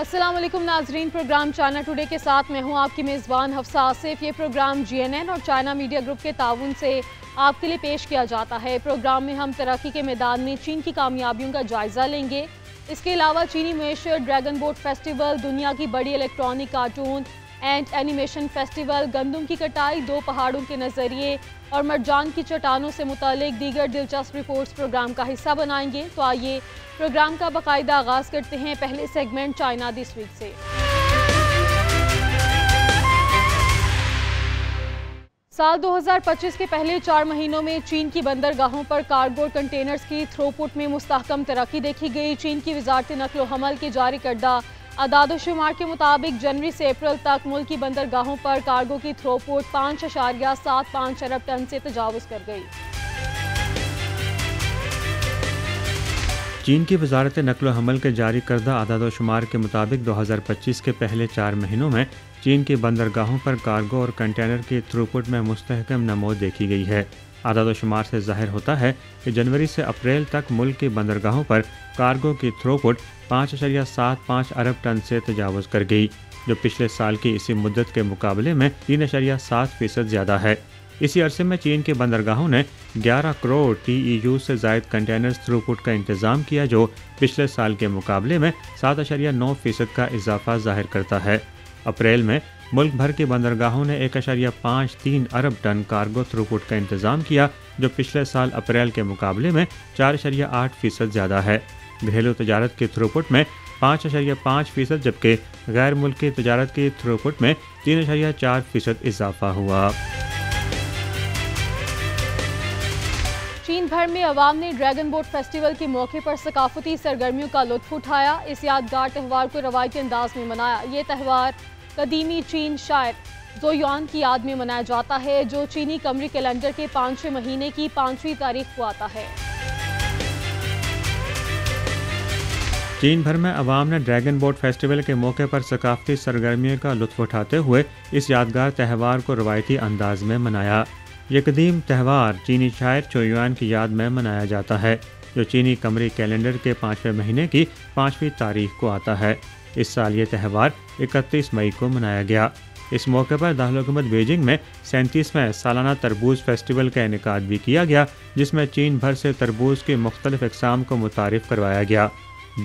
السلام علیکم ناظرین، پروگرام چائنا ٹوڈے کے ساتھ میں ہوں آپ کی میزبان حفصہ آصف۔ یہ پروگرام GNN اور چائنا میڈیا گروپ کے تعاون سے آپ کے لیے پیش کیا جاتا ہے۔ پروگرام میں ہم ترقی کے میدان میں چین کی کامیابیوں کا جائزہ لیں گے۔ اس کے علاوہ چینی معیشت، ڈریگن بوٹ فیسٹیول، دنیا کی بڑی electronic cartoon and animation festival, گندم کی کٹائی، دو پہاڑوں کے نظریے اور مرجان کی چٹانوں سے متعلق دیگر دلچسپ رپورٹس پروگرام کا حصہ بنائیں گے۔ تو آئیے پروگرام کا باقاعدہ آغاز کرتے ہیں پہلے سیگمنٹ چائنا دس ویک سے۔ سال 2025 کے پہلے 4 مہینوں میں چین کی بندرگاہوں پر کارگو اور کنٹینرز کی تھروپٹ میں مستحکم ترقی دیکھی گئی۔ چین کی وزارت نقل و حمل کے جاری کردہ اعداد و شمار کے مطابق جنوری سے اپریل تک ملک کی بندرگاہوں پر کارگو کی تھروپٹ 5.75 ارب ٹن سے تجاوز کر گئی۔ چین کی وزارت نقل و حمل کے جاری کردہ اعداد و شمار کے مطابق 2025 کے پہلے 4 مہینوں میں چین کی بندرگاہوں پر کارگو اور کنٹینر کی تھروپٹ میں مستحکم نمو دیکھی گئی ہے۔ اعداد و شمار سے ظاہر ہوتا ہے کہ جنوری سے اپریل تک ملک کی بندرگاہوں پر کارگو کی تھروپٹ 5.75 ارب ٹن سے تجاوز کر گئی، جو پچھلے سال کی اسی مدت کے مقابلے میں 3.7% زیادہ ہے۔ اسی عرصے میں چین کے بندرگاہوں نے 11 کروڑ TEU سے زائد کنٹینرز تھروپٹ کا انتظام کیا، جو پچھلے سال کے مقابلے میں 7.9% کا اضافہ ظاہر کرتا ہے۔ اپریل میں ملک بھر کی بندرگاہوں نے 1.53 ارب ٹن کارگو تھروپٹ کا انتظام کیا، جو پچھلے سال اپریل کے مقابلے میں 4.8% زیادہ ہے۔ گھریلو تجارت کی تھروپٹ میں 5.5%، جبکہ غیر ملکی تجارت کی تھروپٹ میں 3.4% اضافہ ہوا۔ چین بھر میں عوام نے ڈریگن بوٹ فیسٹیول کے موقع پر ثقافتی سرگرمیوں کا لطف اٹھایا۔ اس یادگار تہوار کو روایتی انداز میں منایا۔ یہ تہوار قدیمی چین شاعر زو یوان کی یاد میں منایا جاتا ہے، جو چینی قمری کیلنڈر کے 5ویں مہینے کی 5ویں تاریخ کو آتا ہے۔ چین بھر میں عوام نے ڈریگن بوٹ فیسٹیول کے موقع پر ثقافتی سرگرمیوں کا لطف اٹھاتے ہوئے اس یادگار تہوار کو روایتی انداز میں منایا۔ یہ قدیم تہوار چینی شاعر زو یوان کی یاد میں منایا جاتا ہے، جو چینی قمری کیلنڈر کے 5ویں مہینے کی 5ویں تاریخ کو آتا ہے۔ اس سال یہ تہوار 31 مئی کو منایا گیا۔ اس موقع پر دارالحکومت بیجنگ میں 37ویں سالانہ تربوز فیسٹیول کا انعقاد بھی کیا گیا، جس میں چین بھر سے تربوز کی مختلف اقسام کو متعارف کروایا گیا۔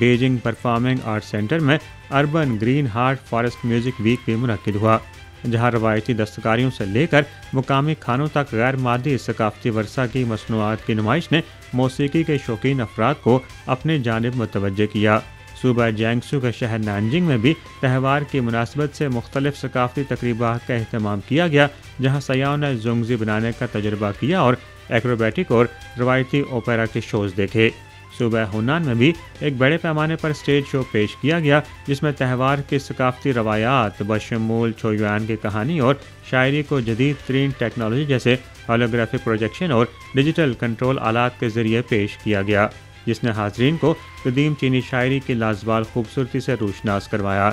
بیجنگ پرفارمنگ آرٹ سینٹر میں urban green heart forest music week بھی منعقد ہوا، جہاں روایتی دستکاریوں سے لے کر مقامی کھانوں تک غیر مادی ثقافتی ورثہ کی مصنوعات کی نمائش نے موسیقی کے شوقین افراد کو اپنی جانب متوجہ کیا۔ صوبہ جیانگسو کے شہر نانجنگ میں بھی تہوار کی مناسبت سے مختلف ثقافتی تقریبات کا اہتمام کیا گیا، جہاں سیاحوں نے زونگزی بنانے کا تجربہ کیا اور ایکروبیٹک اور روایتی اوپیرا کے شوز دیکھے۔ صوبہ ہونان میں بھی ایک بڑے پیمانے پر اسٹیج شو پیش کیا گیا، جس میں تہوار کی ثقافتی روایات بشمول زو یوان کی کہانی اور شاعری کو جدید ترین ٹیکنالوجی جیسے ہولوگرافک پروجیکشن اور ڈیجیٹل کنٹرول آلات کے ذریعے پیش کیا گیا، جس نے حاضرین کو قدیم چینی شاعری کی لازوال خوبصورتی سے روشناس کروایا۔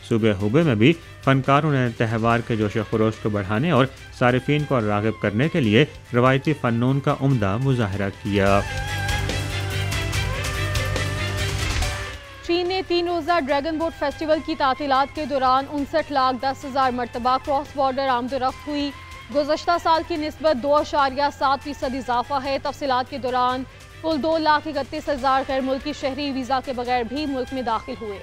صوبہ ہوبے میں بھی فنکاروں نے تہوار کے جوش و خروش کو بڑھانے اور صارفین کو راغب کرنے کے لیے روایتی فنون کا عمدہ مظاہرہ کیا۔ چین نے 3 روزہ ڈریگن بوٹ فیسٹیول کی تعطیلات کے دوران 59,10,000 مرتبہ کراس بارڈر آمد و رفت ہوئی۔ گزشتہ سال کی نسبت 2.7% اضافہ ہے۔ تفصیلات کے دوران کل 2,31,000 غیر ملکی شہری ویزا کے بغیر بھی ملک میں داخل ہوئے۔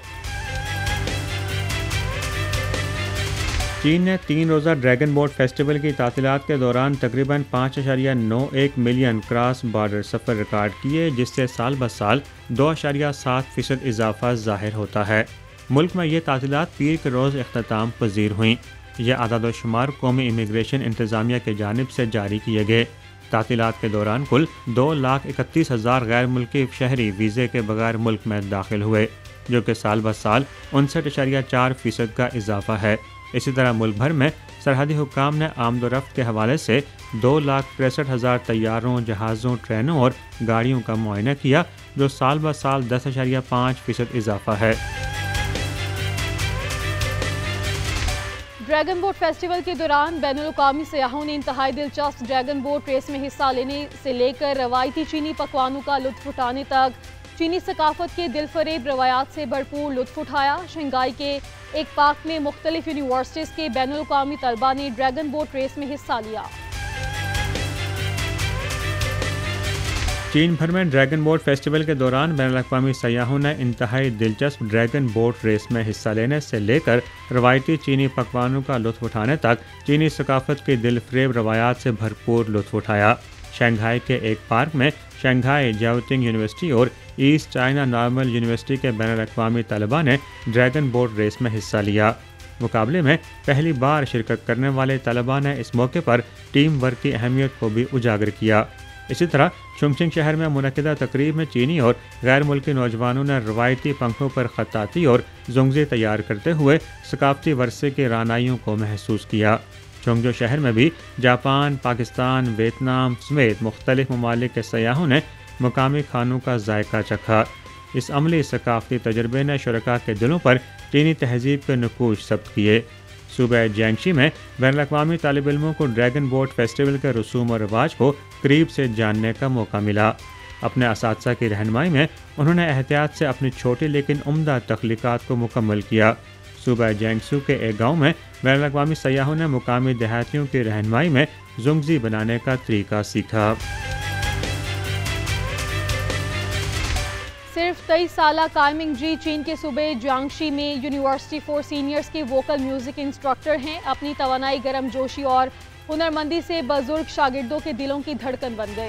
چین نے 3 روزہ ڈریگن بوٹ فیسٹیول کی تعطیلات کے دوران تقریباً 5.91 ملین کراس بارڈر سفر ریکارڈ کیے، جس سے سال بہ سال 2.7% اضافہ ظاہر ہوتا ہے۔ ملک میں یہ تعطیلات پیر کے روز اختتام پذیر ہوئیں۔ یہ اعداد و شمار قومی امیگریشن انتظامیہ کی جانب سے جاری کیے گئے۔ تعطیلات کے دوران کل 2,31,000 غیر ملکی شہری ویزے کے بغیر ملک میں داخل ہوئے، جو کہ سال بہ سال 59.4% کا اضافہ ہے۔ اسی طرح ملک بھر میں سرحدی حکام نے آمد و رفت کے حوالے سے 2,63,000 طیاروں، جہازوں، ٹرینوں اور گاڑیوں کا معائنہ کیا، جو سال بہ سال 10.5% اضافہ ہے۔ ڈریگن بوٹ فیسٹیول کے دوران بین الاقوامی سیاحوں نے انتہائی دلچسپ ڈریگن بوٹ ریس میں حصہ لینے سے لے کر روایتی چینی پکوانوں کا لطف اٹھانے تک چینی ثقافت کے دل فریب روایات سے بھرپور لطف اٹھایا۔ شنگھائی کے ایک پارک میں مختلف یونیورسٹیز کے بین الاقوامی طلباء نے ڈریگن بوٹ ریس میں حصہ لیا۔ چین بھر میں ڈریگن بوٹ فیسٹیول کے دوران بین الاقوامی سیاحوں نے انتہائی دلچسپ ڈریگن بوٹ ریس میں حصہ لینے سے لے کر روایتی چینی پکوانوں کا لطف اٹھانے تک چینی ثقافت کی دل فریب روایات سے بھرپور لطف اٹھایا۔ شنگھائی کے ایک پارک میں شنگھائی جیوتنگ یونیورسٹی اور ایسٹ چائنا نارمل یونیورسٹی کے بین الاقوامی طلباء نے ڈریگن بوٹ ریس میں حصہ لیا۔ مقابلے میں پہلی بار شرکت کرنے والے طلباء نے اس موقع پر ٹیم ورک کی اہمیت کو بھی اجاگر کیا۔ اسی طرح چونگچنگ شہر میں منعقدہ تقریب میں چینی اور غیر ملکی نوجوانوں نے روایتی پنکھوں پر خطاطی اور زونگزی تیار کرتے ہوئے ثقافتی ورثے کی رعنائیوں کو محسوس کیا۔ چونگجو شہر میں بھی جاپان، پاکستان، ویتنام سمیت مختلف ممالک کے سیاحوں نے مقامی کھانوں کا ذائقہ چکھا۔ اس عملی ثقافتی تجربے نے شرکاء کے دلوں پر چینی تہذیب کے نقوش ثبت کیے۔ صوبہ جیانگشی میں بین الاقوامی طالب علموں کو ڈریگن بوٹ فیسٹیول کے رسوم و رواج کو قریب سے جاننے کا موقع ملا۔ اپنے اساتذہ کی رہنمائی میں انہوں نے احتیاط سے اپنی چھوٹی لیکن عمدہ تخلیقات کو مکمل کیا۔ صوبہ جیانگسو کے ایک گاؤں میں بین الاقوامی سیاحوں نے مقامی دیہاتیوں کی رہنمائی میں زونگزی بنانے کا طریقہ سیکھا۔ صرف 23 سالہ کائی منگ جی چین کے صوبے جیانگشی میں یونیورسٹی فار سینئرز کے ووکل میوزک انسٹرکٹر ہیں۔ اپنی توانائی، گرم جوشی اور ہنرمندی سے بزرگ شاگردوں کے دلوں کی دھڑکن بن گئے۔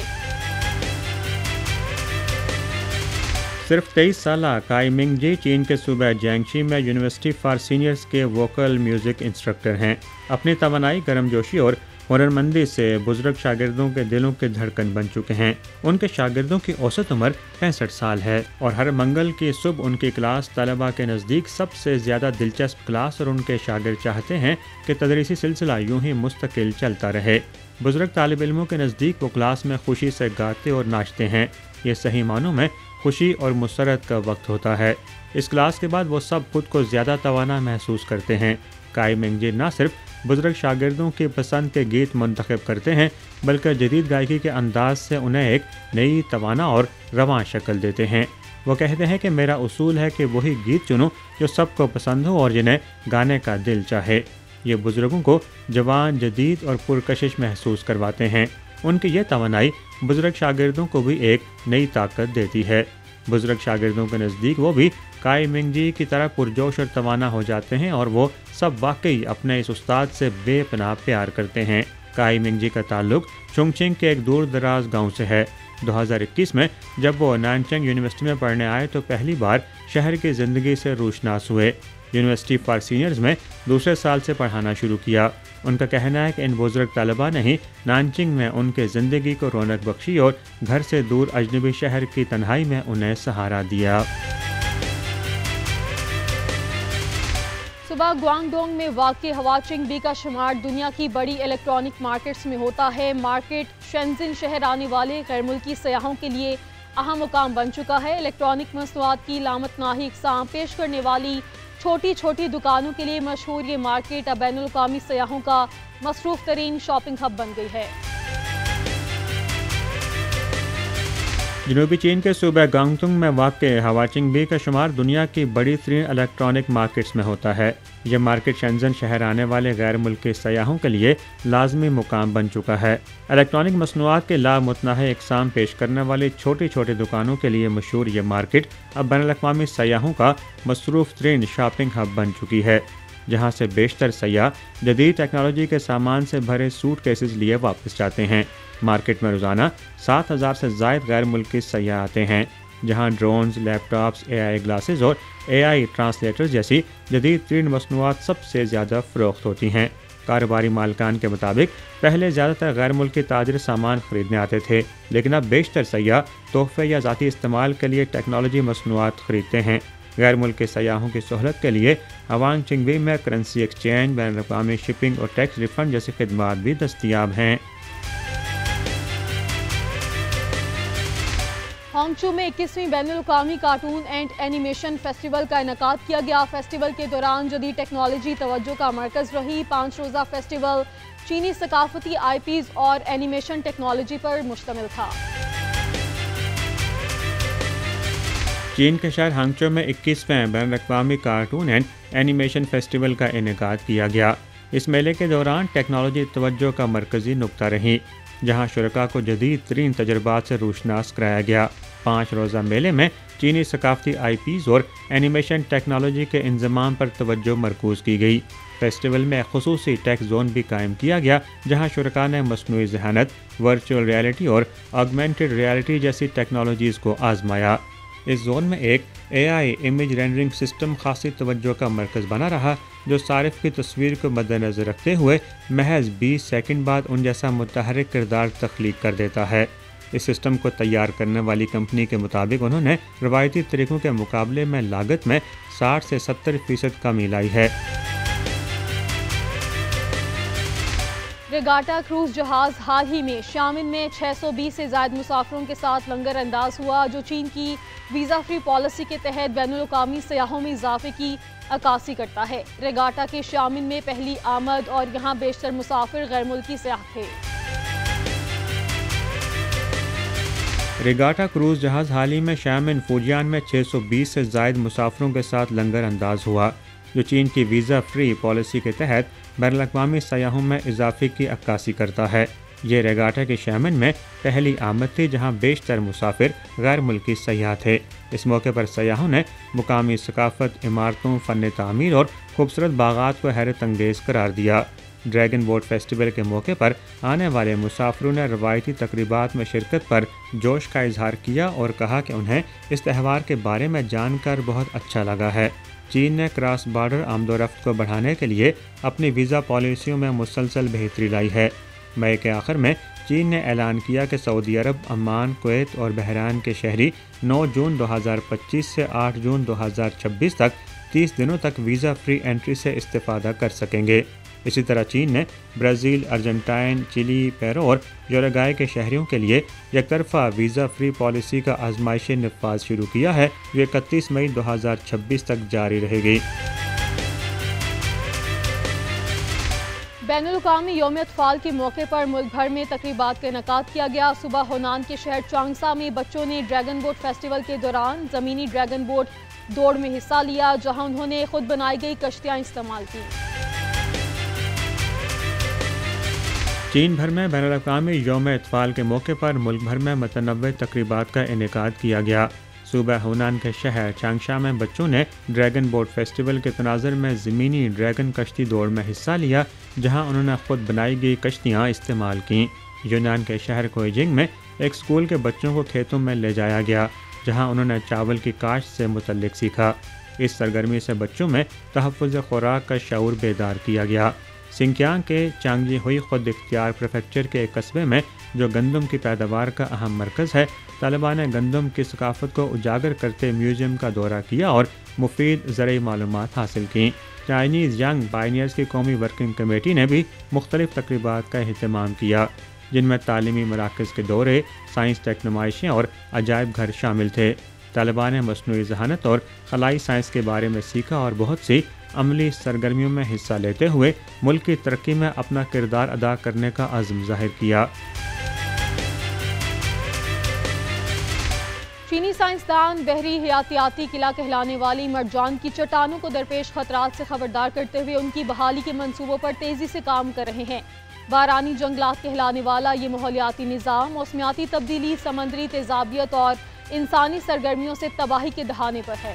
صرف 23 سالہ کائی منگ جی چین کے صوبہ جیانگشی میں یونیورسٹی فار سینئرز کے ووکل میوزک انسٹرکٹر ہیں۔ اپنی توانائی، گرم جوشی اور ہنرمندی سے بزرگ شاگردوں کے دلوں کے دھڑکن بن چکے ہیں۔ ان کے شاگردوں کی اوسط عمر 65 سال ہے اور ہر منگل کی صبح ان کی کلاس طلباء کے نزدیک سب سے زیادہ دلچسپ کلاس، اور ان کے شاگرد چاہتے ہیں کہ تدریسی سلسلہ یوں ہی مستقل چلتا رہے۔ بزرگ طالب علموں کے نزدیک وہ کلاس میں خوشی سے گاتے اور ناچتے ہیں۔ یہ صحیح معنوں میں خوشی اور مسرت کا وقت ہوتا ہے۔ اس کلاس کے بعد وہ سب خود کو زیادہ توانا محسوس کرتے ہیں۔ کائی منگ جی نہ صرف بزرگ شاگردوں کی پسند کے گیت منتخب کرتے ہیں بلکہ جدید گائیکی کے انداز سے انہیں ایک نئی توانا اور رواں شکل دیتے ہیں۔ وہ کہتے ہیں کہ میرا اصول ہے کہ وہی گیت چنوں جو سب کو پسند ہو اور جنہیں گانے کا دل چاہے۔ یہ بزرگوں کو جوان، جدید اور پرکشش محسوس کرواتے ہیں۔ ان کی یہ توانائی بزرگ شاگردوں کو بھی ایک نئی طاقت دیتی ہے۔ بزرگ شاگردوں کے نزدیک وہ بھی کائی منگ جی کی طرح پرجوش اور توانا ہو جاتے ہیں اور وہ سب واقعی اپنے اس استاد سے بے پناہ پیار کرتے ہیں۔ کائی منگ جی کا تعلق چونگچنگ کے ایک دور دراز گاؤں سے ہے۔ 2021 میں جب وہ نانچنگ یونیورسٹی میں پڑھنے آئے تو پہلی بار شہر کی زندگی سے روشناس ہوئے۔ یونیورسٹی فار سینئرز میں دوسرے سال سے پڑھانا شروع کیا۔ ان کا کہنا ہے کہ ان بزرگ طلباء نے ہی نانچنگ میں ان کے زندگی کو رونق بخشی اور گھر سے دور اجنبی شہر کی تنہائی میں انہیں سہارا دیا۔ صبح گوانگ ڈونگ میں واقع ہواچنگ بی کا شمار دنیا کی بڑی الیکٹرانک مارکیٹس میں ہوتا ہے۔ مارکیٹ شینزن شہر آنے والے غیر ملکی سیاحوں کے لیے اہم مقام بن چکا ہے۔ الیکٹرانک مصنوعات کی لامتناہی اقسام پیش کرنے والی چھوٹی چھوٹی دکانوں کے لیے مشہور یہ مارکیٹ اب بین الاقوامی سیاحوں کا مصروف ترین شاپنگ ہب بن گئی ہے۔ جنوبی چین کے صوبہ گانگتونگ میں واقع ہواچنگ بی کا شمار دنیا کی بڑی ترین الیکٹرانک مارکیٹس میں ہوتا ہے۔ یہ مارکیٹ شینزن شہر آنے والے غیر ملکی سیاحوں کے لیے لازمی مقام بن چکا ہے۔ الیکٹرانک مصنوعات کے لامتناہی اقسام پیش کرنے والی چھوٹی چھوٹی دکانوں کے لیے مشہور یہ مارکیٹ اب بین الاقوامی سیاحوں کا مصروف ترین شاپنگ ہب بن چکی ہے، جہاں سے بیشتر سیاح جدید ٹیکنالوجی کے سامان سے بھرے سوٹ کیسز لیے واپس جاتے ہیں۔ مارکیٹ میں روزانہ 7,000 سے زائد غیر ملکی سیاح آتے ہیں، جہاں ڈرونز، لیپ ٹاپس، AI گلاسز اور AI ٹرانسلیٹر جیسی جدید ترین مصنوعات سب سے زیادہ فروخت ہوتی ہیں۔ کاروباری مالکان کے مطابق پہلے زیادہ تر غیر ملکی تاجر سامان خریدنے آتے تھے، لیکن اب بیشتر سیاح تحفے یا ذاتی استعمال کے لیے ٹیکنالوجی مصنوعات خریدتے ہیں۔ غیر ملکی سیاحوں کی سہولت کے لیے ہواچنگ بی میں کرنسی ایکسچینج، بین الاقوامی شپنگ اور ٹیکس ریفنڈ جیسی خدمات بھی دستیاب ہیں۔ ہانگچو میں 21ویں بین الاقوامی کارٹون اینڈ اینیمیشن فیسٹیول کا انعقاد کیا گیا۔ فیسٹیول کے دوران جدید ٹیکنالوجی توجہ کا مرکز رہی۔ 5 روزہ فیسٹیول چینی ثقافتی IPs اور اینیمیشن ٹیکنالوجی پر مشتمل تھا۔ چین کے شہر ہانگچو میں 21ویں بین الاقوامی کارٹون اینڈ اینیمیشن فیسٹیول کا انعقاد کیا گیا۔ اس میلے کے دوران ٹیکنالوجی توجہ کا مرکزی نقطہ رہی، جہاں شرکاء کو جدید ترین تجربات سے روشناس کرایا گیا۔ 5 روزہ میلے میں چینی ثقافتی آئی پیز اور اینیمیشن ٹیکنالوجی کے انضمام پر توجہ مرکوز کی گئی۔ فیسٹیول میں خصوصی ٹیک زون بھی قائم کیا گیا، جہاں شرکاء نے مصنوعی ذہانت، ورچوئل ریئلٹی اور آگمنٹڈ ریئلٹی جیسی ٹیکنالوجیز کو آزمایا۔ اس زون میں ایک AI امیج رینڈرنگ سسٹم خاصی توجہ کا مرکز بنا رہا، جو صارف کی تصویر کو مد نظر رکھتے ہوئے محض 20 سیکنڈ بعد ان جیسا متحرک کردار تخلیق کر دیتا ہے۔ اس سسٹم کو تیار کرنے والی کمپنی کے مطابق انہوں نے روایتی طریقوں کے مقابلے میں لاگت میں 60 سے 70% کمی لائی ہے۔ ریگاٹا کروز جہاز حال ہی میں شامن میں 620 سے زائد مسافروں کے ساتھ لنگر انداز ہوا، جو چین کی ویزا فری پالیسی کے تحت بین الاقوامی سیاحوں میں اضافے کی عکاسی کرتا ہے۔ ریگاٹا کے شامن میں پہلی آمد اور یہاں بیشتر مسافر غیر ملکی سیاح تھے۔ ریگاٹا کروز جہاز حال ہی میں شامن فوجیان میں 620 سے زائد مسافروں کے ساتھ لنگر انداز ہوا، جو چین کی ویزا فری پالیسی کے تحت بین الاقوامی سیاحوں میں اضافے کی عکاسی کرتا ہے۔ یہ ریگاٹا کے شامن میں پہلی آمد تھی جہاں بیشتر مسافر غیر ملکی سیاح تھے۔ اس موقع پر سیاحوں نے مقامی ثقافت، عمارتوں، فن تعمیر اور خوبصورت باغات کو حیرت انگیز قرار دیا۔ ڈریگن بوٹ فیسٹیول کے موقع پر آنے والے مسافروں نے روایتی تقریبات میں شرکت پر جوش کا اظہار کیا اور کہا کہ انہیں اس تہوار کے بارے میں جان کر بہت اچھا لگا ہے۔ چین نے کراس بارڈر آمد و رفت کو بڑھانے کے لیے اپنی ویزا پالیسیوں میں مسلسل بہتری لائی ہے۔ مئی کے آخر میں چین نے اعلان کیا کہ سعودی عرب، عمان، کویت اور بحرین کے شہری 9 جون 2025 سے 8 جون 2026 تک 30 دنوں تک ویزا فری انٹری سے استفادہ کر سکیں گے۔ اسی طرح چین نے برازیل، ارجنٹائن، چلی، پیرو اور یوروگوئے کے شہریوں کے لیے یک طرفہ ویزا فری پالیسی کا آزمائشی نفاذ شروع کیا ہے، جو 31 مئی 2026 تک جاری رہے گی۔ بین الاقوامی یوم اطفال کے موقع پر ملک بھر میں تقریبات کا انعقاد کیا گیا۔ صبح ہونان کے شہر چانگسا میں بچوں نے ڈریگن بوٹ فیسٹیول کے دوران زمینی ڈریگن بوٹ دوڑ میں حصہ لیا، جہاں انہوں نے خود بنائی گئی کشتیاں استعمال کی۔ چین بھر میں بین الاقوامی یوم اطفال کے موقع پر ملک بھر میں متنوع تقریبات کا انعقاد کیا گیا۔ صوبہ ہونان کے شہر چانگشا میں بچوں نے ڈریگن بوٹ فیسٹیول کے تناظر میں زمینی ڈریگن کشتی دوڑ میں حصہ لیا، جہاں انہوں نے خود بنائی گئی کشتیاں استعمال کیں۔ یونان کے شہر کوئیجنگ میں ایک اسکول کے بچوں کو کھیتوں میں لے جایا گیا، جہاں انہوں نے چاول کی کاشت سے متعلق سیکھا۔ اس سرگرمی سے بچوں میں تحفظ خوراک کا شعور بیدار کیا گیا۔ سنکیانگ کے چانگجی ہوئی خود اختیار پریفیکچر کے ایک قصبے میں، جو گندم کی پیداوار کا اہم مرکز ہے، طلباء نے گندم کی ثقافت کو اجاگر کرتے میوزیم کا دورہ کیا اور مفید زرعی معلومات حاصل کیں۔ چائنیز ینگ پائنیئرز کی قومی ورکنگ کمیٹی نے بھی مختلف تقریبات کا اہتمام کیا، جن میں تعلیمی مراکز کے دورے، سائنس ٹیک نمائشیں اور عجائب گھر شامل تھے۔ طلباء نے مصنوعی ذہانت اور خلائی سائنس کے بارے میں سیکھا اور بہت سی عملی سرگرمیوں میں حصہ لیتے ہوئے ملک کی ترقی میں اپنا کردار ادا کرنے کا عزم ظاہر کیا۔ چینی سائنسدان بحری حیاتیاتی قلعہ کہلانے والی مرجان کی چٹانوں کو درپیش خطرات سے خبردار کرتے ہوئے ان کی بحالی کے منصوبوں پر تیزی سے کام کر رہے ہیں۔ بارانی جنگلات کہلانے والا یہ ماحولیاتی نظام موسمیاتی تبدیلی، سمندری تیزابیت اور انسانی سرگرمیوں سے تباہی کے دہانے پر ہے۔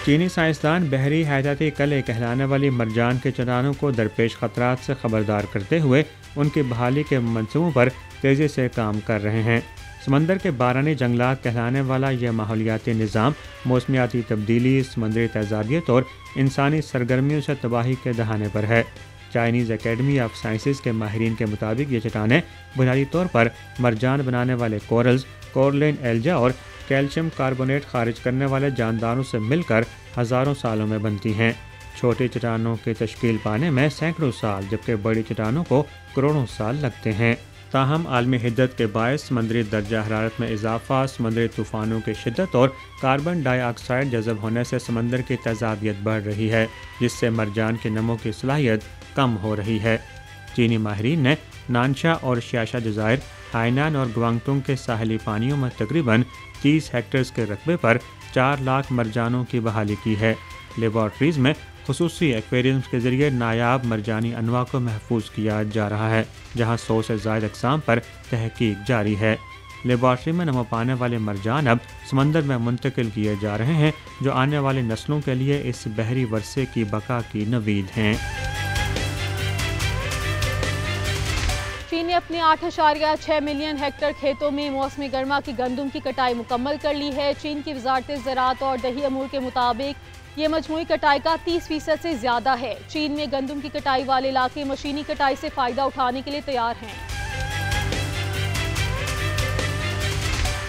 چینی سائنسدان بحری حیاتیاتی قلعے کہلانے والی مرجان کے چٹانوں کو درپیش خطرات سے خبردار کرتے ہوئے ان کی بحالی کے منصوبوں پر تیزی سے کام کر رہے ہیں۔ سمندر کے بارانی جنگلات کہلانے والا یہ ماحولیاتی نظام موسمیاتی تبدیلی، سمندری تیزابیت اور انسانی سرگرمیوں سے تباہی کے دہانے پر ہے۔ چائنیز اکیڈمی آف سائنسز کے ماہرین کے مطابق یہ چٹانیں بنیادی طور پر مرجان بنانے والے کورلز، کورلین ایلجا اور کیلشیم کاربونیٹ خارج کرنے والے جانداروں سے مل کر ہزاروں سالوں میں بنتی ہیں۔ چھوٹی چٹانوں کی تشکیل پانے میں سینکڑوں سال، جبکہ بڑی چٹانوں کو کروڑوں سال لگتے ہیں۔ تاہم عالمی حدت کے باعث سمندری درجہ حرارت میں اضافہ، سمندری طوفانوں کی شدت اور کاربن ڈائی آکسائیڈ جذب ہونے سے سمندر کی تیزابیت بڑھ رہی ہے، جس سے مرجان کی نمو کی صلاحیت کم ہو رہی ہے۔ چینی ماہرین نے نانشا اور شیاشا جزائر، ہائنان اور گوانگتونگ کے ساحلی پانیوں میں تقریباً 30 ہیکٹرز کے رقبے پر 4 لاکھ مرجانوں کی بحالی کی ہے۔ لیبارٹریز میں خصوصی ایکویریمز کے ذریعے نایاب مرجانی انواع کو محفوظ کیا جا رہا ہے، جہاں 100 سے زائد اقسام پر تحقیق جاری ہے۔ لیبارٹری میں نمو پانے والے مرجان اب سمندر میں منتقل کیے جا رہے ہیں، جو آنے والی نسلوں کے لیے اس بحری ورثے کی بقا کی نوید ہیں۔ چین نے اپنے 8.6 ملین ہیکٹر کھیتوں میں موسم گرما کی گندم کی کٹائی مکمل کر لی ہے۔ چین کی وزارت زراعت اور دیہی امور کے مطابق یہ مجموعی کٹائی کا 30% سے زیادہ ہے۔ چین میں گندم کی کٹائی والے علاقے مشینی کٹائی سے فائدہ اٹھانے کے لیے تیار ہیں۔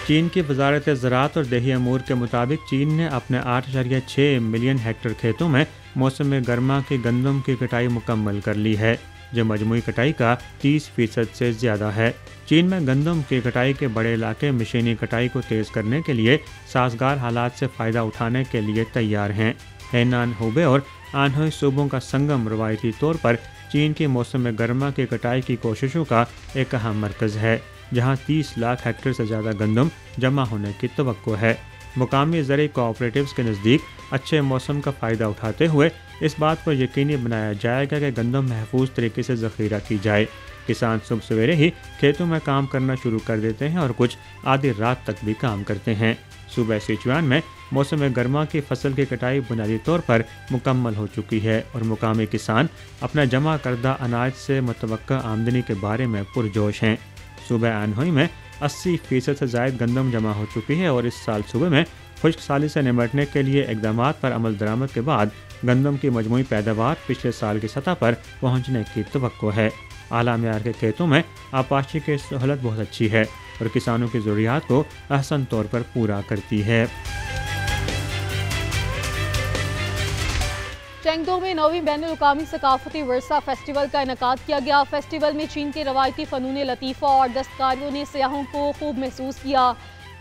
چین کی وزارت زراعت اور دیہی امور کے مطابق چین نے اپنے 8.6 ملین ہیکٹر کھیتوں میں موسم گرما کی گندم کی کٹائی مکمل کر لی ہے، جو مجموعی کٹائی کا 30% سے زیادہ ہے۔ چین میں گندم کی کٹائی کے بڑے علاقے مشینی کٹائی کو تیز کرنے کے لیے سازگار حالات سے فائدہ اٹھانے کے لیے تیار ہیں۔ ہینان، ہوبے اور آنہوئی صوبوں کا سنگم روایتی طور پر چین کی موسم گرما کی کٹائی کی کوششوں کا ایک اہم مرکز ہے، جہاں 30 لاکھ ہیکٹر سے زیادہ گندم جمع ہونے کی توقع ہے۔ مقامی زرعی کوآپریٹیوز کے نزدیک اچھے موسم کا فائدہ اٹھاتے ہوئے اس بات پر یقینی بنایا جائے گا کہ گندم محفوظ طریقے سے ذخیرہ کی جائے۔ کسان صبح سویرے ہی کھیتوں میں کام کرنا شروع کر دیتے ہیں اور کچھ آدھی رات تک بھی کام کرتے ہیں۔ صوبہ سیچوان میں موسم گرما کی فصل کی کٹائی بنیادی طور پر مکمل ہو چکی ہے اور مقامی کسان اپنا جمع کردہ اناج سے متوقع آمدنی کے بارے میں پرجوش ہیں۔ صوبہ آنہوئی میں 80% سے زائد گندم جمع ہو چکی ہے اور اس سال صوبے میں خشک سالی سے نمٹنے کے لیے اقدامات پر عمل درآمد کے بعد گندم کی مجموعی پیداوار پچھلے سال کی سطح پر پہنچنے کی توقع ہے۔ اعلیٰ معیار کے کھیتوں میں آبپاشی کی سہولت بہت اچھی ہے اور کسانوں کی ضروریات کو احسن طور پر پورا کرتی ہے۔ چینگدو میں 9ویں بین الاقوامی ثقافتی ورثہ فیسٹیول کا انعقاد کیا گیا۔ فیسٹیول میں چین کے روایتی فنون لطیفہ اور دستکاریوں نے سیاحوں کو خوب محسوس کیا۔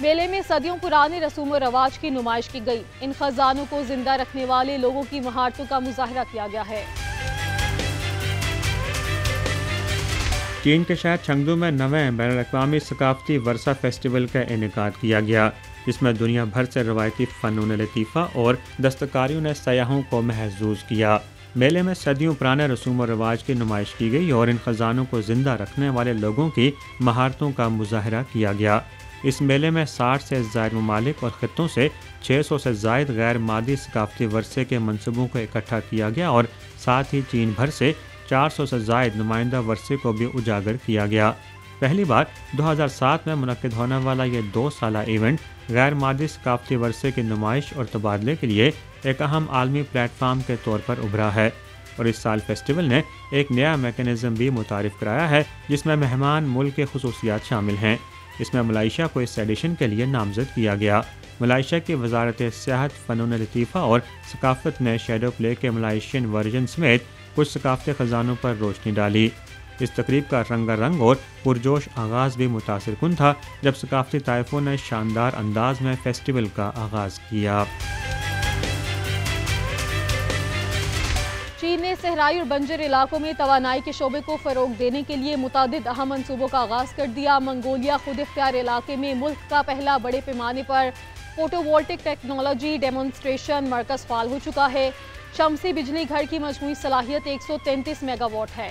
میلے میں صدیوں پرانے رسوم و رواج کی نمائش کی گئی۔ ان خزانوں کو زندہ رکھنے والے لوگوں کی مہارتوں کا مظاہرہ کیا گیا ہے۔ چین کے شہر چنگدو میں 9ویں بین الاقوامی ثقافتی ورثہ فیسٹیول کا انعقاد کیا گیا، جس میں دنیا بھر سے روایتی فنون لطیفہ اور دستکاریوں نے سیاحوں کو محظوظ کیا۔ میلے میں صدیوں پرانے رسوم و رواج کی نمائش کی گئی اور ان خزانوں کو زندہ رکھنے والے لوگوں کی مہارتوں کا مظاہرہ کیا گیا۔ اس میلے میں 60 سے زائد ممالک اور خطوں سے 600 سے زائد غیر مادی ثقافتی ورثے کے منصوبوں کو اکٹھا کیا گیا اور ساتھ ہی چین بھر سے 400 سے زائد نمائندہ ورثے کو بھی اجاگر کیا گیا۔ پہلی بار 2007 میں منعقد ہونے والا یہ 2 سالہ ایونٹ غیر مادی ثقافتی ورثے کی نمائش اور تبادلے کے لیے ایک اہم عالمی پلیٹ فارم کے طور پر ابھرا ہے، اور اس سال فیسٹیول نے ایک نیا میکانزم بھی متعارف کرایا ہے جس میں مہمان ملک کے خصوصیات شامل ہیں۔ اس میں ملائیشیا کو اس ایڈیشن کے لیے نامزد کیا گیا۔ ملائیشیا کی وزارت سیاحت، فنون لطیفہ اور ثقافت نے شیڈو پلے کے ملائیشین ورژن سمیت کچھ ثقافتی خزانوں پر روشنی ڈالی۔ اس تقریب کا رنگا رنگ اور پرجوش آغاز بھی متاثر کن تھا، جب ثقافتی طائفوں نے شاندار انداز میں فیسٹیول کا آغاز کیا۔ چین نے صحرائی اور بنجر علاقوں میں توانائی کے شعبے کو فروغ دینے کے لیے متعدد اہم منصوبوں کا آغاز کر دیا۔ منگولیا خود اختیار علاقے میں ملک کا پہلا بڑے پیمانے پر فوٹو وولٹک ٹیکنالوجی ڈیمونسٹریشن مرکز فعال ہو چکا ہے۔ شمسی بجلی گھر کی مجموعی صلاحیت 133 میگا واٹ ہے۔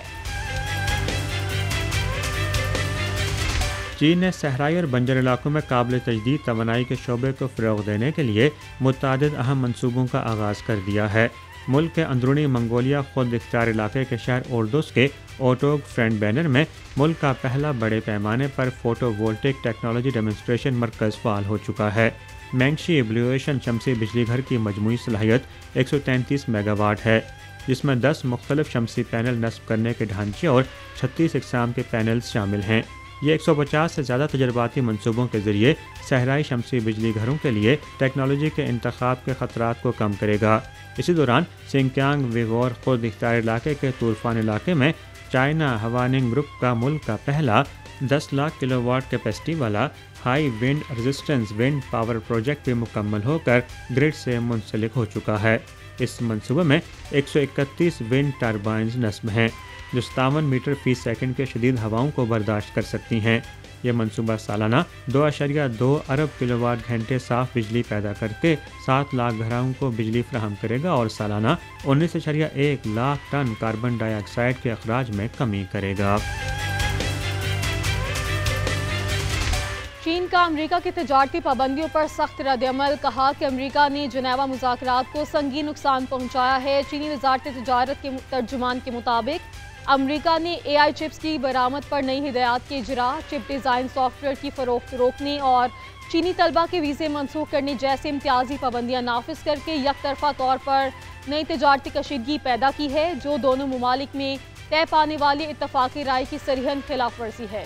چین نے صحرائی اور بنجر علاقوں میں قابل تجدید توانائی کے شعبے کو فروغ دینے کے لیے متعدد اہم منصوبوں کا آغاز کر دیا ہے۔ ملک کے اندرونی منگولیا خود اختیار علاقے کے شہر اوردوس کے اوٹوگ فرینڈ بینر میں ملک کا پہلا بڑے پیمانے پر فوٹو وولٹک ٹیکنالوجی ڈیمونسٹریشن مرکز فعال ہو چکا ہے۔ مینگشی بلیویشن شمسی بجلی گھر کی مجموعی صلاحیت 133 میگا واٹ ہے، جس میں 10 مختلف شمسی پینل نصب کرنے کے ڈھانچے اور 36 اقسام کے پینلز شامل ہیں۔ یہ 150 سے زیادہ تجرباتی منصوبوں کے ذریعے صحرائی شمسی بجلی گھروں کے لیے ٹیکنالوجی کے انتخاب کے خطرات کو کم کرے گا۔ اسی دوران سنکیانگ ویغور خود اختیار علاقے کے طورفان علاقے میں چائنا ہواننگ گروپ کا ملک کا پہلا 10 لاکھ کلو واٹ کیپیسٹی والا ہائی ونڈ ریزسٹنس ونڈ پاور پروجیکٹ بھی مکمل ہو کر گرڈ سے منسلک ہو چکا ہے۔ اس منصوبے میں 131 ونڈ ٹربائنز نصب ہیں، جو 57 میٹر فی سیکنڈ کے شدید ہواؤں کو برداشت کر سکتی ہیں۔ یہ منصوبہ سالانہ 2.2 ارب کلو واٹ گھنٹے صاف بجلی پیدا کر کے 7 لاکھ گھروں کو بجلی فراہم کرے گا اور سالانہ 19.1 لاکھ ٹن کاربن ڈائی آکسائیڈ کے اخراج میں کمی کرے گا۔ چین کا امریکہ کی تجارتی پابندیوں پر سخت رد عمل، کہا کہ امریکہ نے جنیوا مذاکرات کو سنگین نقصان پہنچایا ہے۔ چینی وزارت تجارت کے ترجمان کے مطابق امریکہ نے اے آئی چپس کی برآمد پر نئی ہدایات کے اجراء، چپ ڈیزائن سافٹ ویئر کی فروخت روکنے اور چینی طلبہ کے ویزے منسوخ کرنے جیسے امتیازی پابندیاں نافذ کر کے یک طرفہ طور پر نئی تجارتی کشیدگی پیدا کی ہے، جو دونوں ممالک میں طے پانے والی اتفاق رائے کی صریحاً خلاف ورزی ہے۔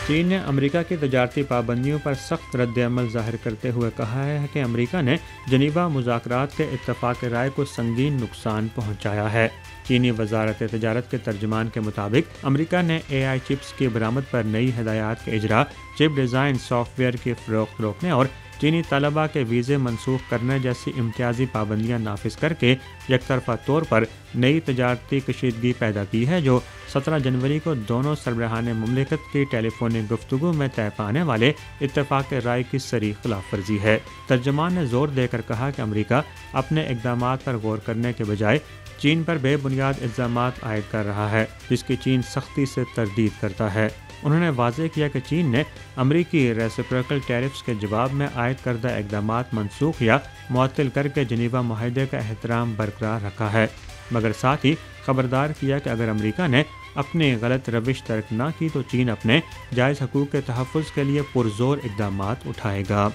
چین نے امریکہ کی تجارتی پابندیوں پر سخت رد عمل ظاہر کرتے ہوئے کہا ہے کہ امریکہ نے جنیوا مذاکرات کے اتفاق رائے کو سنگین نقصان پہنچایا ہے۔ چینی وزارت تجارت کے ترجمان کے مطابق امریکہ نے اے آئی چپس کی برآمد پر نئی ہدایات کے اجراء، چپ ڈیزائن سافٹ ویئر کی فروخت روکنے اور چینی طلبہ کے ویزے منسوخ کرنے جیسی امتیازی پابندیاں نافذ کر کے یک طرفہ طور پر نئی تجارتی کشیدگی پیدا کی ہے، جو 17 جنوری کو دونوں سربراہان مملکت کی ٹیلی فونک گفتگو میں طے پانے والے اتفاق رائے کی صریح خلاف ورزی ہے۔ ترجمان نے زور دے کر کہا کہ امریکہ اپنے اقدامات پر غور کرنے کے بجائے چین پر بے بنیاد الزامات عائد کر رہا ہے، جس کی چین سختی سے تردید کرتا ہے۔ انہوں نے واضح کیا کہ چین نے امریکی ریسیپروکل ٹیرفز کے جواب میں عائد کردہ اقدامات منسوخ یا معطل کر کے جنیوا معاہدے کا احترام برقرار رکھا ہے، مگر ساتھ ہی خبردار کیا کہ اگر امریکہ نے اپنی غلط روش ترک نہ کی تو چین اپنے جائز حقوق کے تحفظ کے لیے پرزور اقدامات اٹھائے گا۔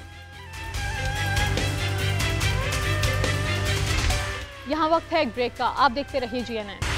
یہاں وقت ہے ایک بریک کا، آپ دیکھتے رہیے GNN۔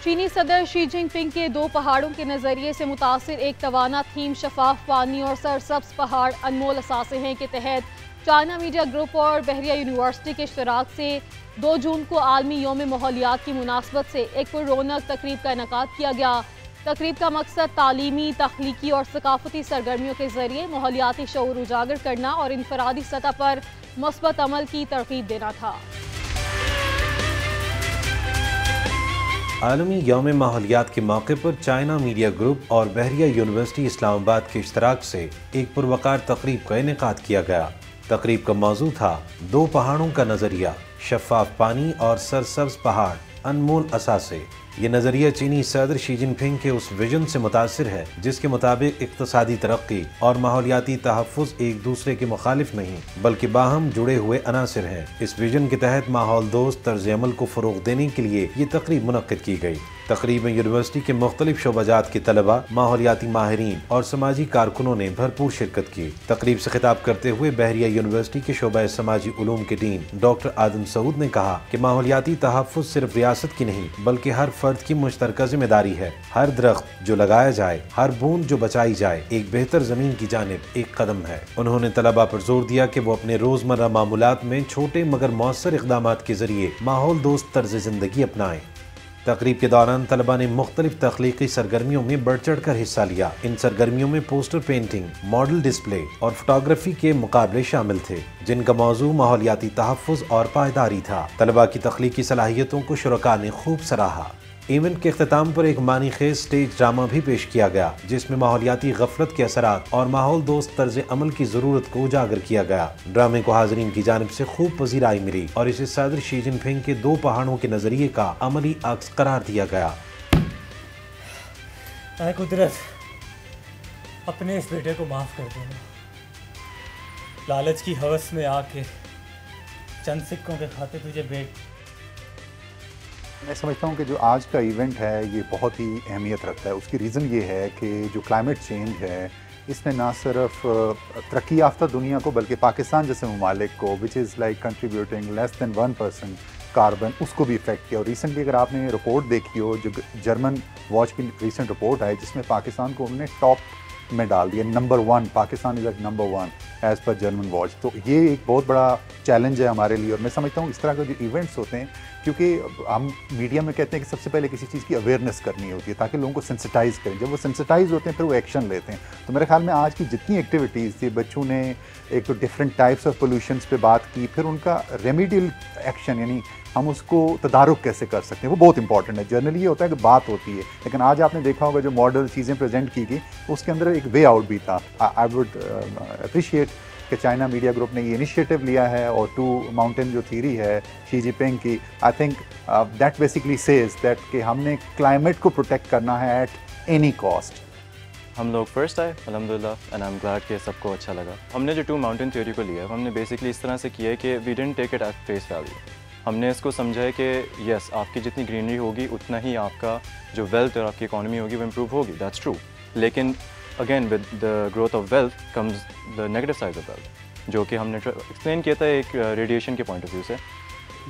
چینی صدر شی جن پنگ کے 2 پہاڑوں کے نظریے سے متاثر ایک توانا تھیم شفاف پانی اور سرسبز پہاڑ انمول اثاثے ہیں کے تحت چائنا میڈیا گروپ اور بحریہ یونیورسٹی کے اشتراک سے 2 جون کو عالمی یوم ماحولیات کی مناسبت سے ایک پر رونق تقریب کا انعقاد کیا گیا۔ تقریب کا مقصد تعلیمی، تخلیقی اور ثقافتی سرگرمیوں کے ذریعے ماحولیاتی شعور اجاگر کرنا اور انفرادی سطح پر مثبت عمل کی ترغیب دینا تھا۔ عالمی یوم ماحولیات کے موقع پر چائنا میڈیا گروپ اور بحریہ یونیورسٹی اسلام آباد کے اشتراک سے ایک پروقار تقریب کا انعقاد کیا گیا۔ تقریب کا موضوع تھا 2 پہاڑوں کا نظریہ، شفاف پانی اور سرسبز پہاڑ انمول اثاثے۔ یہ نظریہ چینی صدر شی جن پنگ کے اس ویژن سے متاثر ہے جس کے مطابق اقتصادی ترقی اور ماحولیاتی تحفظ ایک دوسرے کے مخالف نہیں بلکہ باہم جڑے ہوئے عناصر ہیں۔ اس ویژن کے تحت ماحول دوست طرز عمل کو فروغ دینے کے لیے یہ تقریب منعقد کی گئی۔ تقریب میں یونیورسٹی کے مختلف شعبہ جات کے طلباء، ماحولیاتی ماہرین اور سماجی کارکنوں نے بھرپور شرکت کی۔ تقریب سے خطاب کرتے ہوئے بحریہ یونیورسٹی کے شعبہ سماجی علوم کے ڈین ڈاکٹر آدم سعود نے کہا کہ ماحولیاتی تحفظ صرف ریاست کی نہیں بلکہ ہر فرد کی مشترکہ ذمہ داری ہے۔ ہر درخت جو لگایا جائے، ہر بوند جو بچائی جائے، ایک بہتر زمین کی جانب ایک قدم ہے۔ انہوں نے طلباء پر زور دیا کہ وہ اپنے روزمرہ معمولات میں چھوٹے مگر مؤثر اقدامات کے ذریعے ماحول دوست طرز زندگی اپنائیں۔ تقریب کے دوران طلباء نے مختلف تخلیقی سرگرمیوں میں بڑھ چڑھ کر حصہ لیا۔ ان سرگرمیوں میں پوسٹر پینٹنگ، ماڈل ڈسپلے اور فوٹوگرافی کے مقابلے شامل تھے جن کا موضوع ماحولیاتی تحفظ اور پائیداری تھا۔ طلباء کی تخلیقی صلاحیتوں کو شرکاء نے خوب سراہا۔ ایونٹ کے اختتام پر ایک معنی خیز سٹیج ڈرامہ بھی پیش کیا گیا جس میں ماحولیاتی غفلت کے اثرات اور ماحول دوست طرز عمل کی ضرورت کو اجاگر کیا گیا۔ ڈرامے کو حاضرین کی جانب سے خوب پذیرائی ملی اور اسے صدر شی جن پنگ کے 2 پہاڑوں کے نظریے کا عملی عکس قرار دیا گیا۔ اے قدرت، اپنے اس بیٹے کو معاف کر دینا۔ لالچ کی ہوس میں آ کے چند سکوں کے کھاتے تجھے بیٹ۔ میں سمجھتا ہوں کہ جو آج کا ایونٹ ہے یہ بہت ہی اہمیت رکھتا ہے۔ اس کی ریزن یہ ہے کہ جو کلائمیٹ چینج ہے اس نے نہ صرف ترقی یافتہ دنیا کو بلکہ پاکستان جیسے ممالک کو which is like contributing less than 1% carbon, اس کو بھی افیکٹ کیا۔ اور ریسنٹلی اگر آپ نے رپورٹ دیکھی ہو جو جرمن واچ کی ریسنٹ رپورٹ آئی جس میں پاکستان کو انہوں نے ٹاپ میں ڈال دیا، number 1 Pakistan is at number 1 as per German watch. تو یہ ایک بہت بڑا چیلنج ہے ہمارے لیے، اور میں سمجھتا ہوں اس طرح کے جو ایونٹس ہوتے ہیں، کیونکہ ہم میڈیا میں کہتے ہیں کہ سب سے پہلے کسی چیز کی اویئرنیس کرنی ہوتی ہے تاکہ لوگوں کو سینسٹائز کریں۔ جب وہ سینسٹائز ہوتے ہیں پھر وہ ایکشن لیتے ہیں۔ تو میرے خیال میں آج کی جتنی ایکٹیویٹیز تھی، بچوں نے ایک تو ڈفرینٹ ٹائپس آف پولوشنس پہ بات کی، پھر ان کا ریمیڈیل ایکشن یعنی ہم اس کو تدارک کیسے کر سکتے ہیں، وہ بہت امپورٹنٹ ہے. جنرلی یہ ہوتا ہے کہ بات ہوتی ہے، لیکن آج آپ نے دیکھا ہوگا جو ماڈل چیزیں پریزنٹ کی گئی اس کے اندر ایک وے آؤٹ بھی تھا. آئی وڈ اپریشیٹ کہ چائنا میڈیا گروپ نے یہ انیشیٹو لیا ہے، اور ٹو ماؤنٹین جو تھیری ہے شی جی پنگ کی، I think that basically says that کہ ہم نے کلائمیٹ کو پروٹیکٹ کرنا ہے ایٹ اینی کاسٹ. ہم لوگ فرسٹ آئے الحمدللہ، اینڈ آئی ایم گلیڈ کہ سب کو اچھا لگا. ہم نے جو ٹو ماؤنٹین تھیوری کو لیا ہے، ہم نے بیسکلی اس طرح سے کیا ہے کہ we didn't take it at face value. ہم نے اس کو سمجھا ہے کہ یس، آپ کی جتنی گرینری ہوگی اتنا ہی آپ کا جو ویلتھ اور آپ کی اکانومی ہوگی وہ امپروو ہوگی، دیٹس ٹرو. لیکن again with the growth of wealth comes the negative side of wealth, جو کہ ہم نے ایکسپلین کیا تھا ایک ریڈیشن کے پوائنٹ آف ویو سے.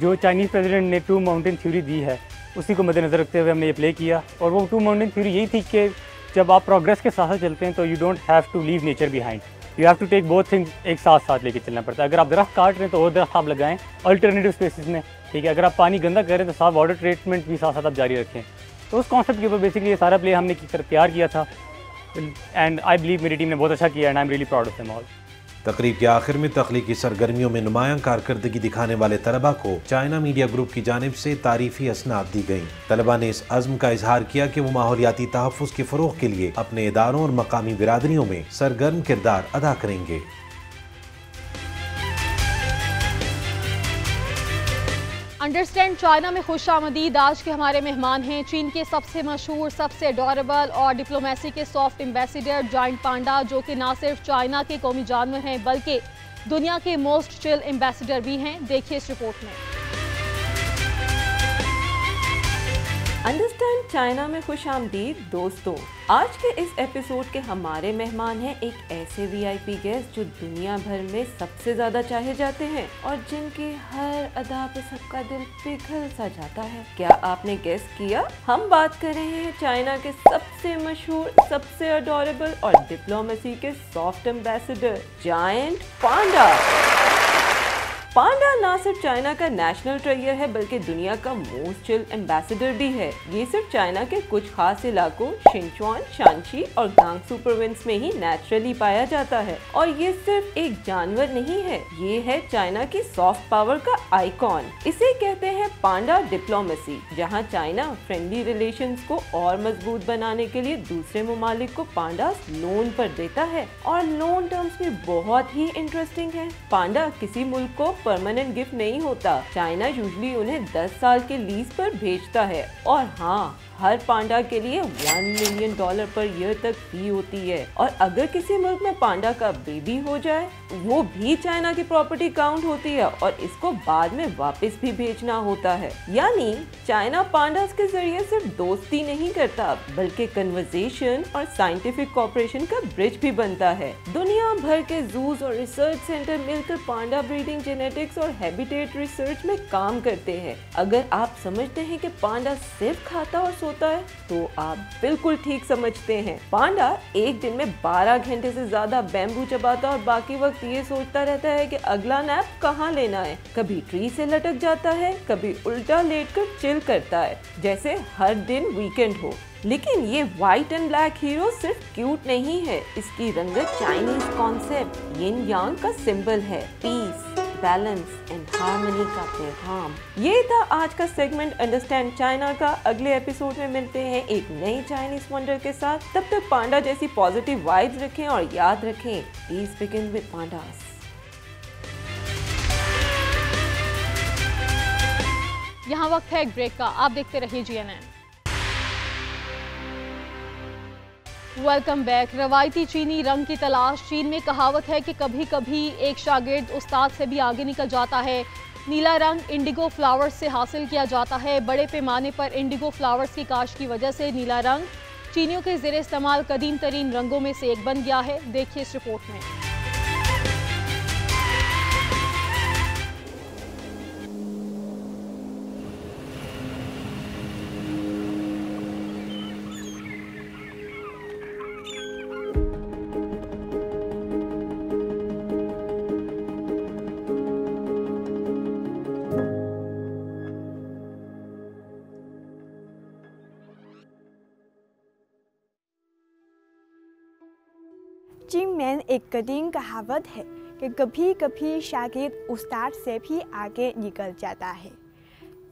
جو چائنیز پریزیڈنٹ نے ٹو ماؤنٹین تھیوری دی ہے اسی کو مد نظر رکھتے ہوئے ہم نے یہ پلے کیا. اور وہ ٹو ماؤنٹین تھیوری یہی تھی کہ جب آپ پروگریس کے ساتھ چلتے ہیں تو you don't have to leave nature behind, you have to take both things ایک ساتھ لے کے چلنا پڑتا ہے. اگر آپ درخت کاٹ رہے ہیں تو اور درخت آپ لگائیں الٹرنیٹیو اسپیسیز میں، ٹھیک ہے. اگر آپ پانی گندا کر رہے ہیں تو صاف واٹر ٹریٹمنٹ بھی ساتھ آپ جاری رکھیں. تو اس کانسیپٹ کے اوپر بیسکلی یہ سارا پلے ہم نے تیار کیا تھا، اینڈ آئی بلیو میری ٹیم نے بہت اچھا کیا، and I am really proud of them all. تقریب کے آخر میں تخلیقی سرگرمیوں میں نمایاں کارکردگی دکھانے والے طلباء کو چائنا میڈیا گروپ کی جانب سے تعریفی اسناد دی گئیں. طلباء نے اس عزم کا اظہار کیا کہ وہ ماحولیاتی تحفظ کے فروغ کے لیے اپنے اداروں اور مقامی برادریوں میں سرگرم کردار ادا کریں گے. انڈرسٹینڈ چائنا میں خوش آمدید. آج کے ہمارے مہمان ہیں چین کے سب سے مشہور، سب سے اڈوریبل اور ڈپلومیسی کے سافٹ ایمبیسیڈر جائنٹ پانڈا، جو کہ نہ صرف چائنا کے قومی جانور ہیں بلکہ دنیا کے موسٹ چل ایمبیسیڈر بھی ہیں. دیکھیے اس رپورٹ میں. انڈرسٹینڈ چائنا میں خوش آمدید دوستو. آج کے اس ایپیسوڈ کے ہمارے مہمان ہیں ایک ایسے وی آئی پی گیسٹ جو دنیا بھر میں سب سے زیادہ چاہے جاتے ہیں اور جن کی ہر ادا پہ سب کا دل پگھل سا جاتا ہے. کیا آپ نے گیس کیا؟ ہم بات کر رہے ہیں چائنا کے سب سے مشہور، سب سے اڈوریبل اور ڈپلومیسی کے soft ambassador joint panda. Panda نہ صرف چائنا کا نیشنل ٹریئر ہے بلکہ دنیا کا موسٹ چل ایمبیسیڈر بھی ہے. یہ صرف چائنا کے کچھ خاص علاقوں شنچوان، شانشی اور گانگسو پروونس میں ہی نیچرلی پایا جاتا ہے. اور یہ صرف ایک جانور نہیں ہے، یہ ہے چائنا کی سافٹ پاور کا آئیکن. اسے کہتے ہیں پانڈا ڈپلومیسی، جہاں چائنا فرینڈلی ریلیشنز کو اور مضبوط بنانے کے لیے دوسرے ممالک کو پانڈاز لون پر دیتا ہے. اور لون ٹرمز بھی بہت ہی انٹرسٹنگ ہے. پانڈا کسی ملک کو پرماننٹ گفٹ نہیں ہوتا. چائنا یوزلی انہیں 10 سال کے لیز پر بھیجتا ہے. اور ہاں، ہر پانڈا کے لیے $1 ملین پر ایئر تک فی ہوتی ہے. اور اگر کسی ملک میں پانڈا کا بیبی ہو جائے وہ بھی چائنا کی پراپرٹی کاؤنٹ ہوتی ہے اور اس کو بعد میں واپس بھی بھیجنا ہوتا ہے. یعنی چائنا پانڈاز کے ذریعے صرف دوستی نہیں کرتا بلکہ کنورزیشن اور سائنٹیفک کوآپریشن کا برج بھی بنتا ہے. دنیا بھر کے زوز اور ریسرچ سینٹر مل کر پانڈا بریڈنگ، جینیٹکس اور ہیبیٹیٹ ریسرچ میں کام کرتے ہیں. اگر آپ سمجھتے ہیں کہ پانڈا صرف کھاتا اور سوتا ہے تو آپ بالکل ٹھیک سمجھتے ہیں. پانڈا ایک دن میں 12 گھنٹے سے زیادہ بیمبو چباتا اور باقی وقت یہ سوچتا رہتا ہے کہ اگلا نیپ کہاں لینا ہے. کبھی ٹری سے لٹک جاتا ہے، کبھی الٹا لیٹ کر چل کرتا ہے جیسے ہر دن ویکنڈ ہو. لیکن یہ وائٹ اینڈ بلیک ہیرو صرف کیوٹ نہیں ہے، اس کی رنگت چائنیز کانسیپٹ ین یانگ کا سمبل ہے، پیس، بیلنس اینڈ ہارمنی کا پیغام. یہ تھا آج کا سیگمنٹ انڈرسٹینڈ چائنا کا. اگلے ایپیسوڈ میں ملتے ہیں ایک نئی چائنیز ونڈر کے ساتھ. تب تک پانڈا جیسی پازیٹیو وائبز رکھیں اور یاد رکھیں، پیس بگن ود پانڈاز. یہاں وقت ہے ایک بریک کا. آپ دیکھتے رہیے GNN. Welcome back. روایتی چینی رنگ کی تلاش. چین میں کہاوت ہے کہ کبھی کبھی ایک شاگرد استاد سے بھی آگے نکل جاتا ہے. نیلا رنگ انڈیگو فلاورز سے حاصل کیا جاتا ہے. بڑے پیمانے پر انڈیگو فلاورز کی کاشت کی وجہ سے نیلا رنگ چینیوں کے زیر استعمال قدیم ترین رنگوں میں سے ایک بن گیا ہے. دیکھیے اس رپورٹ میں. چین میں ایک قدیم کہاوت ہے کہ کبھی کبھی شاگرد استاد سے بھی آگے نکل جاتا ہے.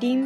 3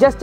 Just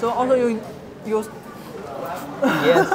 So also you use yes.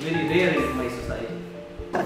very rare in my society.